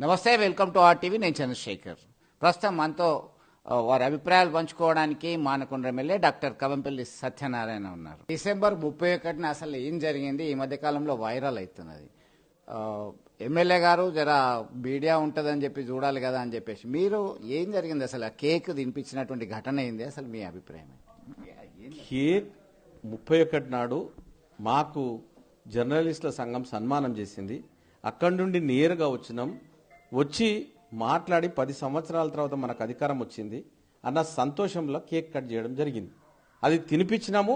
నమస్తే, welcome to RTV. నేను చంద్రశేఖర్. ప్రస్తుతం మనతో వారి అభిప్రాయాలు పంచుకోవడానికి మానకొండ ఎమ్మెల్యే డాక్టర్ కవంపల్లి సత్యనారాయణ ఉన్నారు. డిసెంబర్ 31న అసలు ఏం జరిగింది ఈ మధ్య కాలంలో వైరల్ అవుతున్నది. ఎమ్మెల్యే గారు జర మీడియా ఉంటుందని చెప్పి చూడాలి కదా అని చెప్పేసి మీరు ఏం జరిగింది, అసలు ఆ కేక్ తినిపించినటువంటి ఘటన ఏంది, అసలు మీ అభిప్రాయం? కేక్ 31 నాడు మాకు జర్నలిస్టుల సంఘం సన్మానం చేసింది. అక్కడి నుండి నేరుగా వచ్చి మాట్లాడి 10 సంవత్సరాల తర్వాత మనకు అధికారం వచ్చింది అన్న సంతోషంలో కేక్ కట్ చేయడం జరిగింది. అది తినిపించినాము.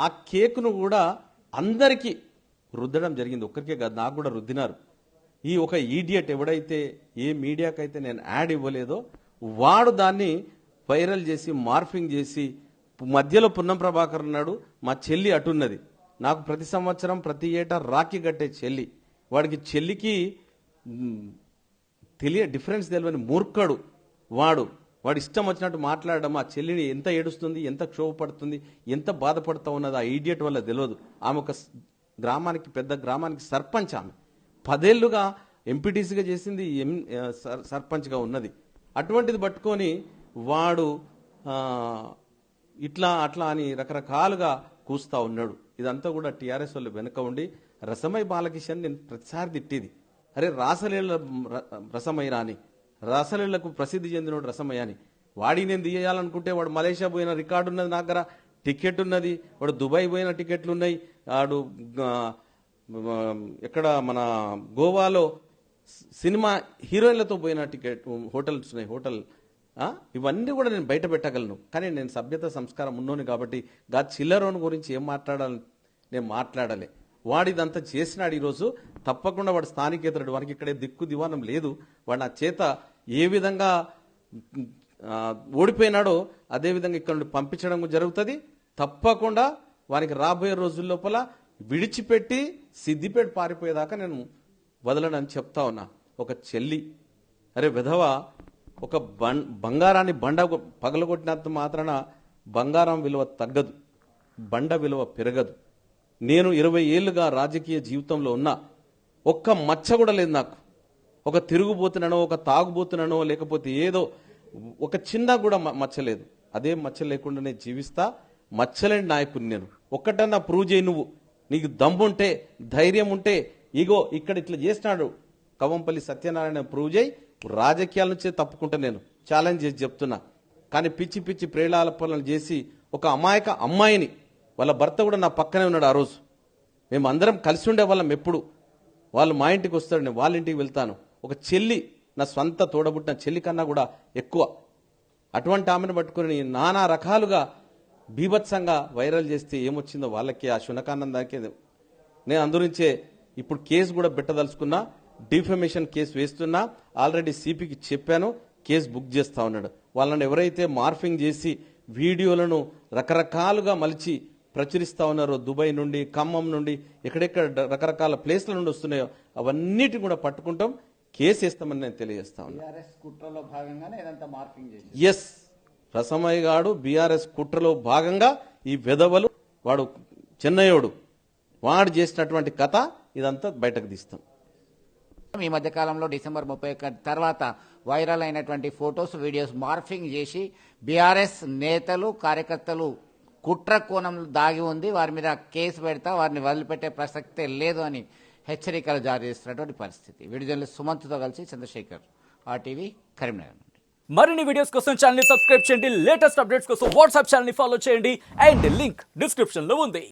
ఆ కేక్ను కూడా అందరికీ రుద్దడం జరిగింది. ఒక్కరికే కాదు, నాకు కూడా రుద్దినారు. ఈ ఒక ఈడియట్ ఎవడైతే ఏ మీడియాకైతే నేను యాడ్ ఇవ్వలేదో వాడు దాన్ని వైరల్ చేసి మార్ఫింగ్ చేసి మధ్యలో పున్నం ప్రభాకర్ ఉన్నాడు, మా చెల్లి అటున్నది. నాకు ప్రతి సంవత్సరం ప్రతి ఏటా రాఖీ కట్టే చెల్లి, వాడికి చెల్లికి డిఫరెన్స్ తెలియని మూర్ఖుడు వాడు ఇష్టం వచ్చినట్టు మాట్లాడడం. ఆ చెల్లిని ఎంత ఏడుస్తుంది, ఎంత క్షోభపడుతుంది, ఎంత బాధపడుతూ ఉన్నది ఆ ఈడియట్ వల్ల తెలియదు. ఆమె ఒక గ్రామానికి, పెద్ద గ్రామానికి సర్పంచ్. ఆమె 10 ఏళ్లుగా ఎంపీటీసీగా చేసింది, సర్పంచ్గా ఉన్నది. అటువంటిది పట్టుకొని వాడు ఇట్లా అట్లా అని రకరకాలుగా కూస్తా ఉన్నాడు. ఇదంతా కూడా టీఆర్ఎస్ వాళ్ళు వెనుక ఉండి రసమై బాలకిషన్ నేను ప్రతిసారి తిట్టేది, అరే రాసలీల రసమయ్యరా అని, రాసలీలకు ప్రసిద్ధి చెందినోడు రసమయ్య అని. వాడికి నేను తీయాలనుకుంటే వాడు మలేషియా పోయిన రికార్డు ఉన్నది, నా దగ్గర టికెట్ ఉన్నది, వాడు దుబాయ్ పోయిన టికెట్లు ఉన్నాయి, వాడు ఎక్కడ మన గోవాలో సినిమా హీరోయిన్లతో పోయిన టికెట్ హోటల్స్ ఉన్నాయి, ఇవన్నీ కూడా నేను బయట పెట్టగలను. కానీ నేను సభ్యత సంస్కారం ఉన్నోని కాబట్టి గా చిల్లరోని గురించి ఏం మాట్లాడాలని నేను మాట్లాడలే. వాడిదంతా చేసినాడు. ఈరోజు తప్పకుండా వాడు స్థానికేతరుడు, వానికి ఇక్కడే దిక్కు దివానం లేదు. వాడు నా చేత ఏ విధంగా ఓడిపోయినాడో అదేవిధంగా ఇక్కడ నుండి పంపించడం జరుగుతుంది. తప్పకుండా వానికి రాబోయే రోజుల లోపల విడిచిపెట్టి సిద్దిపేట పారిపోయేదాకా నేను వదలనని చెప్తా ఉన్నా. ఒక చెల్లి, అరే విధవ, ఒక బంగారాన్ని బండ పగలగొట్టినంత మాత్రాన బంగారం విలువ తగ్గదు, బండ విలువ పెరగదు. నేను 20 ఏళ్లుగా రాజకీయ జీవితంలో ఉన్నా, ఒక్క మచ్చ కూడా లేదు నాకు. ఒక తిరుగుబోతున్నానో, ఒక తాగుబోతున్నానో, లేకపోతే ఏదో ఒక చిన్న కూడా మచ్చలేదు. అదే మచ్చ లేకుండానే జీవిస్తా. మచ్చలేని నాయకుని నేను. ఒక్కటన్నా ప్రూవ్ చేయి నువ్వు, నీకు దమ్ముంటే, ధైర్యం ఉంటే. ఇగో ఇక్కడ ఇట్లా చేసినాడు కవంపల్లి సత్యనారాయణ, ప్రూవ్ చేయి. రాజకీయాల నుంచే తప్పుకుంటా నేను ఛాలెంజ్ చేసి చెప్తున్నా. కానీ పిచ్చి పిచ్చి ప్రేలాపనలు చేసి ఒక అమాయక అమ్మాయిని, వాళ్ళ భర్త కూడా నా పక్కనే ఉన్నాడు. ఆ రోజు మేము అందరం కలిసి ఉండేవాళ్ళం. ఎప్పుడు వాళ్ళు మా ఇంటికి వస్తాడు, నేను వాళ్ళ ఇంటికి వెళ్తాను. ఒక చెల్లి, నా స్వంత తోడబుట్టిన చెల్లి కన్నా కూడా ఎక్కువ. అటువంటి ఆమెను పట్టుకుని నానా రకాలుగా బీభత్సంగా వైరల్ చేస్తే ఏమొచ్చిందో వాళ్ళకి, ఆ శునకానందానికి. నేను అందురించే ఇప్పుడు కేసు కూడా పెట్టదలుచుకున్నా, డిఫమేషన్ కేసు వేస్తున్నా. ఆల్రెడీ సిపికి చెప్పాను, కేసు బుక్ చేస్తా ఉన్నాడు. వాళ్ళని ఎవరైతే మార్ఫింగ్ చేసి వీడియోలను రకరకాలుగా మలిచి ప్రచురిస్తా ఉన్నారో, దుబాయ్ నుండి, ఖమ్మం నుండి, ఎక్కడెక్కడ రకరకాల ప్లేస్ల నుండి వస్తున్నాయో అవన్నిటిని కూడా పట్టుకుంటాం, కేసు వేస్తామని నేను తెలియజేస్తా ఉన్నా. ఎస్, రసమయ్య గాడు బీఆర్ఎస్ కుట్రలో భాగంగా ఈ వెధవలు, వాడు చెన్నయ్యోడు, వాడు చేసినటువంటి కథ ఇదంతా బయటకు తీస్తాం. ఈ మధ్య కాలంలో డిసెంబర్ 31 తర్వాత వైరల్ అయినటువంటి ఫొటోస్, వీడియోస్ మార్ఫింగ్ చేసి బీఆర్ఎస్ నేతలు, కార్యకర్తలు కుట్ర కోణంలో దాగి ఉంది, వారి మీద కేసు పెడతా, వారిని వదిలిపెట్టే ప్రసక్తే లేదు అని హెచ్చరికలు జారీ చేస్తున్నటువంటి పరిస్థితి. వీడియో జర్నలిస్ట్ సుమంత్తో కలిసి చంద్రశేఖర్, ఆర్టీవీ, కరీంనగర్ నుండి. మరిన్ని వీడియోస్ కోసం ఛానల్ ని సబ్స్క్రైబ్ చేయండి. లేటెస్ట్ అప్డేట్స్ కోసం వాట్సాప్ ఛానల్ ని ఫాలో చేయండి. అండ్ లింక్ డిస్క్రిప్షన్ లో ఉంది.